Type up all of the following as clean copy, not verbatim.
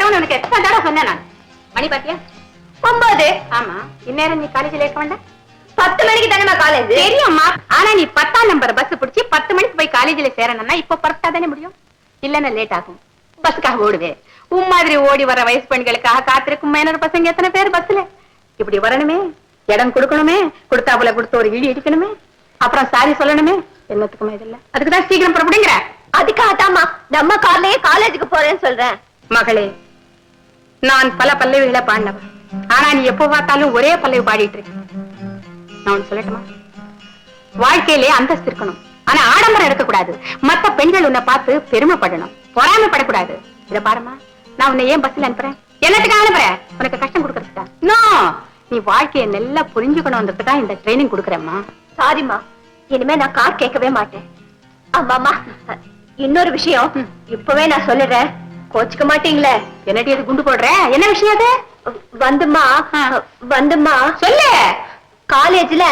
இருக்கவன் உனக்கு எத்தனை தடவை சொன்னேன் நான். மணி பாத்தியா? 9. ஆமா, இந்நேரம் நீ காலேஜ்ல இருக்க வேண்டாம். 10 மணிக்கு தானே காலேஜ். தெரியும்மா, ஆனா நீ 10ஆம் நம்பர் பஸ் பிடிச்சி 10 மணிக்கு போய் காலேஜ்ல சேரணும்னா இப்ப பரட்டா தானே முடியும். இல்லன்னா லேட் ஆகும். பஸ்ஸுக்காக ஓடுவேன். உன் மாதிரி ஓடி வர வயசு பெண்களுக்காக காத்திருக்கும் மைனர் பசங்க எத்தனை பேர் பஸ்ல. இப்படி வரணுமே, இடம் கொடுக்கணுமே, கொடுத்தாப்புல கொடுத்து ஒரு இடி இடிக்கணுமே, அப்புறம் சாரி சொல்லணுமே, என்னத்துக்குமே இதெல்லாம். அதுக்குதான் சீக்கிரம் புறப்படுங்கிற. அதுக்காகத்தாமா நம்ம கார்லயே காலேஜுக்கு போறேன்னு சொல்றேன். மகளே, நான் பல பல்லவிகளை பாடினவன். ஆனா நீ எப்போ பார்த்தாலும் ஒரே பல்லவி பாடிட்டு இருக்க. நான் ஒண்ணு சொல்லட்டுமா? வாழ்க்கையிலே அந்தஸ்து இருக்கணும், ஆனா ஆடம்பரம் இருக்கக்கூடாது. மத்த பெண்கள் உன்னை பார்த்து பெருமைப்படணும், பொறாமைப்படக்கூடாது. இத பாருமா, நான் உன்னை ஏன் பஸ்ல அனுப்புறேன்? என்னத்துக்காக அனுப்புறேன்? உனக்கு கஷ்டம் கொடுக்கறதுக்கா? நோ, நீ வாழ்க்கையை நல்லா புரிஞ்சுக்கணும்ன்றதுக்காக இந்த ட்ரைனிங் கொடுக்குறேம்மா. சாரிம்மா, இனிமே நான் கார் கேட்கவே மாட்டேன். ஆமாமா, இன்னொரு விஷயம் இப்பவே நான் சொல்லுறேன், கோச்சுக்க மாட்டீங்களே. என்னடி அது குண்டு போடுற? என்ன விஷயம் அது? வந்துமா சொல்லு. காலேஜ்ல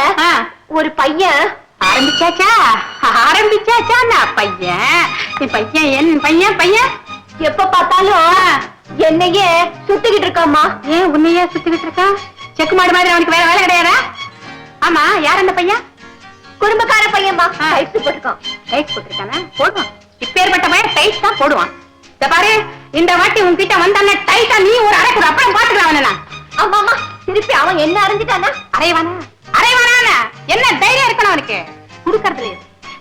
ஒரு பையன் ஆரம்பிச்சாச்சா? நான் பையன், என் பையன் எப்ப பார்த்தாலும் என்னையே சுத்திக்கிட்டு இருக்காமா. ஏன் உன்னையே சுத்திக்கிட்டு இருக்கா? செக்கு மாடு மாதிரி அவனுக்கு வேற வேலை கிடையாதா? ஆமா, யார் அந்த பையன்? குடும்பக்கார பையன்மா. டைட்ஸ் போட்டுருக்கான். டைட்ஸ் போட்டுருக்கானா? போடுவான். இப்பேற்பட்ட பையன் டைட்ஸ் தான் போடுவான். இந்த பாரு, இந்த வாட்டி உன்கிட்ட வந்தானே டைட்டா நீ ஒரு அரைக்குற அப்புறம் பாத்துக்கலாம் அவன. ஆமாமா, திருப்பி அவன் என்ன அறிஞ்சிட்டானா? அரைவானா என்ன தைரியம் இருக்கணும் அவனுக்கு? குடுக்கறதுல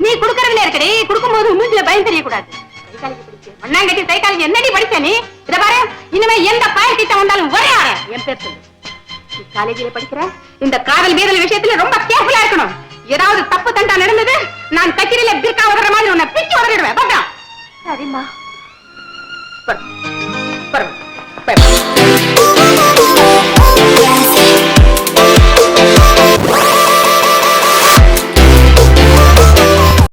நீ குடுக்கறதுல இருக்கடி. குடுக்கும்போது மூஞ்சில பயம் தெரியக்கூடாது. மண்ணாங்கட்டி சைக்காலஜி என்னடி படிச்ச நீ? இத பாரு, இனிமே எந்த பையன் கிட்ட வந்தாலும் ஒரே ஆள என் பேர் சொல்லு. நீ காலேஜில படிக்கிற, இந்த காதல் வீதல் விஷயத்துல ரொம்ப கேர்ஃபுல்லா இருக்கணும். ஏதாவது தப்பு தண்டா நடந்தது, நான் கச்சேரியில பிற்கா உதற மாதிரி உன்னை பிச்சு உதறிடுவேன். பாப்பா? சரிம்மா.